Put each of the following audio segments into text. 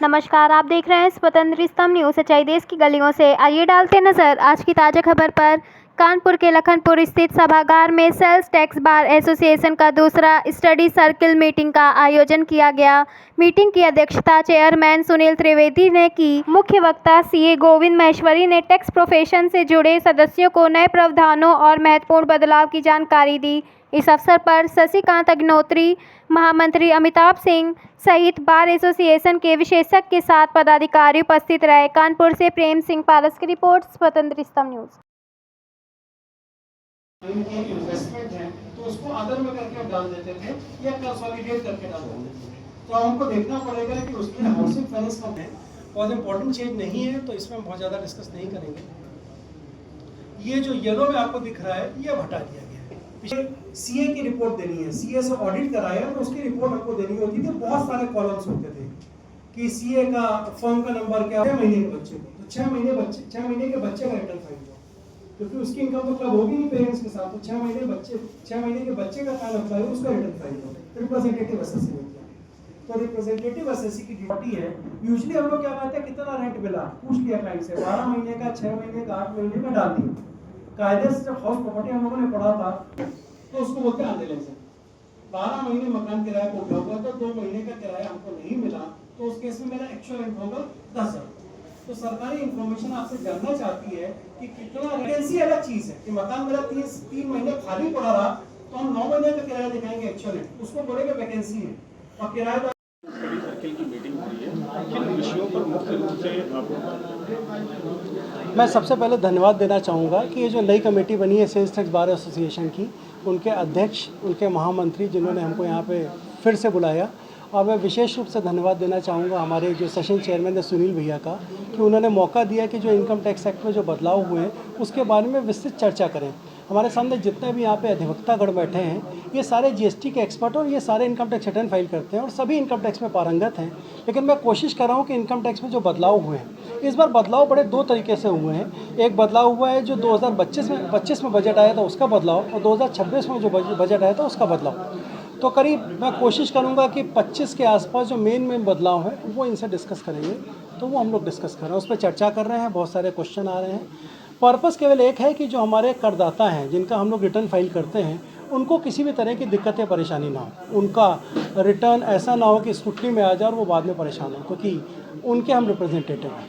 नमस्कार, आप देख रहे हैं स्वतंत्र स्तंभ न्यूज़। सच्चाई देश की गलियों से। आइए डालते नजर आज की ताज़ा खबर पर। कानपुर के लखनपुर स्थित सभागार में सेल्स टैक्स बार एसोसिएशन का दूसरा स्टडी सर्किल मीटिंग का आयोजन किया गया। मीटिंग की अध्यक्षता चेयरमैन सुनील त्रिवेदी ने की। मुख्य वक्ता सीए गोविंद महेश्वरी ने टैक्स प्रोफेशन से जुड़े सदस्यों को नए प्रावधानों और महत्वपूर्ण बदलाव की जानकारी दी। इस अवसर पर शशिकांत अग्निहोत्री, महामंत्री अमिताभ सिंह सहित बार एसोसिएशन के विशेषज्ञ के साथ पदाधिकारी उपस्थित रहे। कानपुर से प्रेम सिंह पारस की रिपोर्ट, स्वतंत्र स्तंभ न्यूज़। इनकी इन्वेस्टमेंट है तो उसको अदर में करके आप डाल देते थे या कंसोलिडेट करके डाल देते थे। तो हमको देखना पड़ेगा कि उसमें हाउसिंग फाइनेंस कम है। बहुत इंपॉर्टेंट चीज नहीं है तो इसमें हम बहुत ज़्यादा डिस्कस नहीं करेंगे। ये जो येलो में आपको दिख रहा है ये हटा दिया गया है। पिछले सीए की रिपोर्ट देनी है, सीए से ऑडिट कराया तो उसकी रिपोर्ट हमको देनी होती थी। बहुत सारे कॉलम्स होते थे कि सीए का फर्म का नंबर क्या, 6 महीने के बच्चे को, तो 6 महीने के बच्चे का रिटर्न फाइल हुआ क्योंकि उसकी इनकम तो क्लब होगी नहीं पेरेंट्स के साथ। तो 6 महीने के बच्चे का पैन अप्लाई हो, उसका रिटर्न फाइल हो। रिप्रेजेंटेटिव एसएससी में किया तो रिप्रेजेंटेटिव एसएससी की ड्यूटी है। यूजुअली हम लोग क्या कहते हैं कितना रेंट मिला, पूछ लिया क्लाइंट से, 12 महीने का, 6 महीने का, 8 महीने का डाल दिया। कायदे से जब हाउस प्रॉपर्टी हम लोगों ने पढ़ा था तो उसको बोलते हैं आंदोलन। 12 महीने मकान किराया को उठा हुआ तो 2 महीने का किराया हमको नहीं मिला तो उस केस में मेरा एक्चुअल रेंट होगा 10,000। तो सरकारी इंफॉर्मेशन आपसे जानना चाहती है कि कितना वैकेंसी अलग चीज है कि मकान मेरा 3 महीने खाली पड़ा रहा तो हम 9 महीने का किराया दिखाएंगे एक्चुअल रेंट, उसको बोलेंगे वैकेंसी है। और किराया स्टडी सर्किल की मीटिंग हुई है, किन विषयों पर मुख्य रूप से मैं सबसे पहले धन्यवाद देना चाहूँगा कि ये जो नई कमेटी बनी है सेल्स टैक्स बार एसोसिएशन की, उनके अध्यक्ष, उनके महामंत्री जिन्होंने हमको यहाँ पे फिर से बुलाया, और मैं विशेष रूप से धन्यवाद देना चाहूँगा हमारे जो सेशन चेयरमैन है सुनील भैया का कि उन्होंने मौका दिया कि जो इनकम टैक्स एक्ट में जो बदलाव हुए हैं उसके बारे में विस्तृत चर्चा करें। हमारे सामने जितने भी यहाँ पे अधिवक्तागण बैठे हैं ये सारे जीएसटी के एक्सपर्ट और ये सारे इनकम टैक्स रिटर्न फाइल करते हैं और सभी इनकम टैक्स में पारंगत हैं। लेकिन मैं कोशिश कर रहा हूँ कि इनकम टैक्स में जो बदलाव हुए हैं इस बार बदलाव बड़े 2 तरीके से हुए हैं। एक बदलाव हुआ है जो 2025 में बजट आया था उसका बदलाव, और 2026 में जो बजट आया था उसका बदलाव। तो करीब मैं कोशिश करूंगा कि 25 के आसपास जो मेन बदलाव है वो इनसे डिस्कस करेंगे। तो वो हम लोग डिस्कस कर रहे हैं, उस पर चर्चा कर रहे हैं, बहुत सारे क्वेश्चन आ रहे हैं। पर्पस केवल एक है कि जो हमारे करदाता हैं जिनका हम लोग रिटर्न फाइल करते हैं उनको किसी भी तरह की दिक्कत या परेशानी ना हो, उनका रिटर्न ऐसा ना हो कि स्क्रूटनी में आ जाए और वो बाद में परेशान हो, क्योंकि उनके हम रिप्रेजेंटेटिव हैं।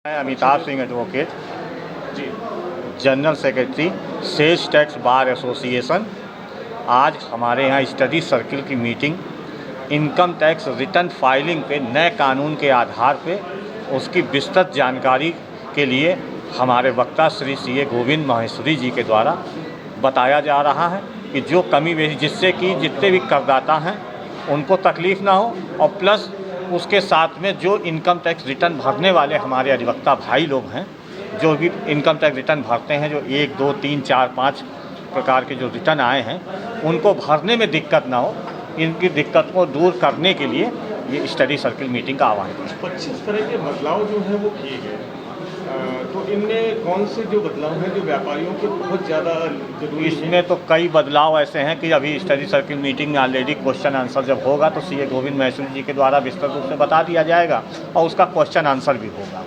मैं Amitabh Singh advocate, general secretary sales tax bar association. आज हमारे यहाँ स्टडी सर्किल की meeting income tax return filing पे नए कानून के आधार पे उसकी विस्तृत जानकारी के लिए हमारे वक्ता श्री सीए गोविंद महेश्वरी जी के द्वारा बताया जा रहा है कि जो कमी बेसी जिससे कि जितने भी करदाता हैं उनको तकलीफ़ ना हो, और प्लस उसके साथ में जो इनकम टैक्स रिटर्न भरने वाले हमारे अधिवक्ता भाई लोग हैं जो भी इनकम टैक्स रिटर्न भरते हैं, जो 1, 2, 3, 4, 5 प्रकार के जो रिटर्न आए हैं उनको भरने में दिक्कत ना हो, इनकी दिक्कत को दूर करने के लिए ये स्टडी सर्किल मीटिंग का आह्वान है। 25 तरह के बदलाव जो हैं वो किए गए, तो इनमें कौन से जो बदलाव हैं जो व्यापारियों के बहुत ज़्यादा जरूरी? इसमें तो कई बदलाव ऐसे हैं कि अभी स्टडी सर्किल मीटिंग में ऑलरेडी क्वेश्चन आंसर जब होगा तो सीए गोविंद महेश्वरी जी के द्वारा विस्तृत रूप से बता दिया जाएगा और उसका क्वेश्चन आंसर भी होगा।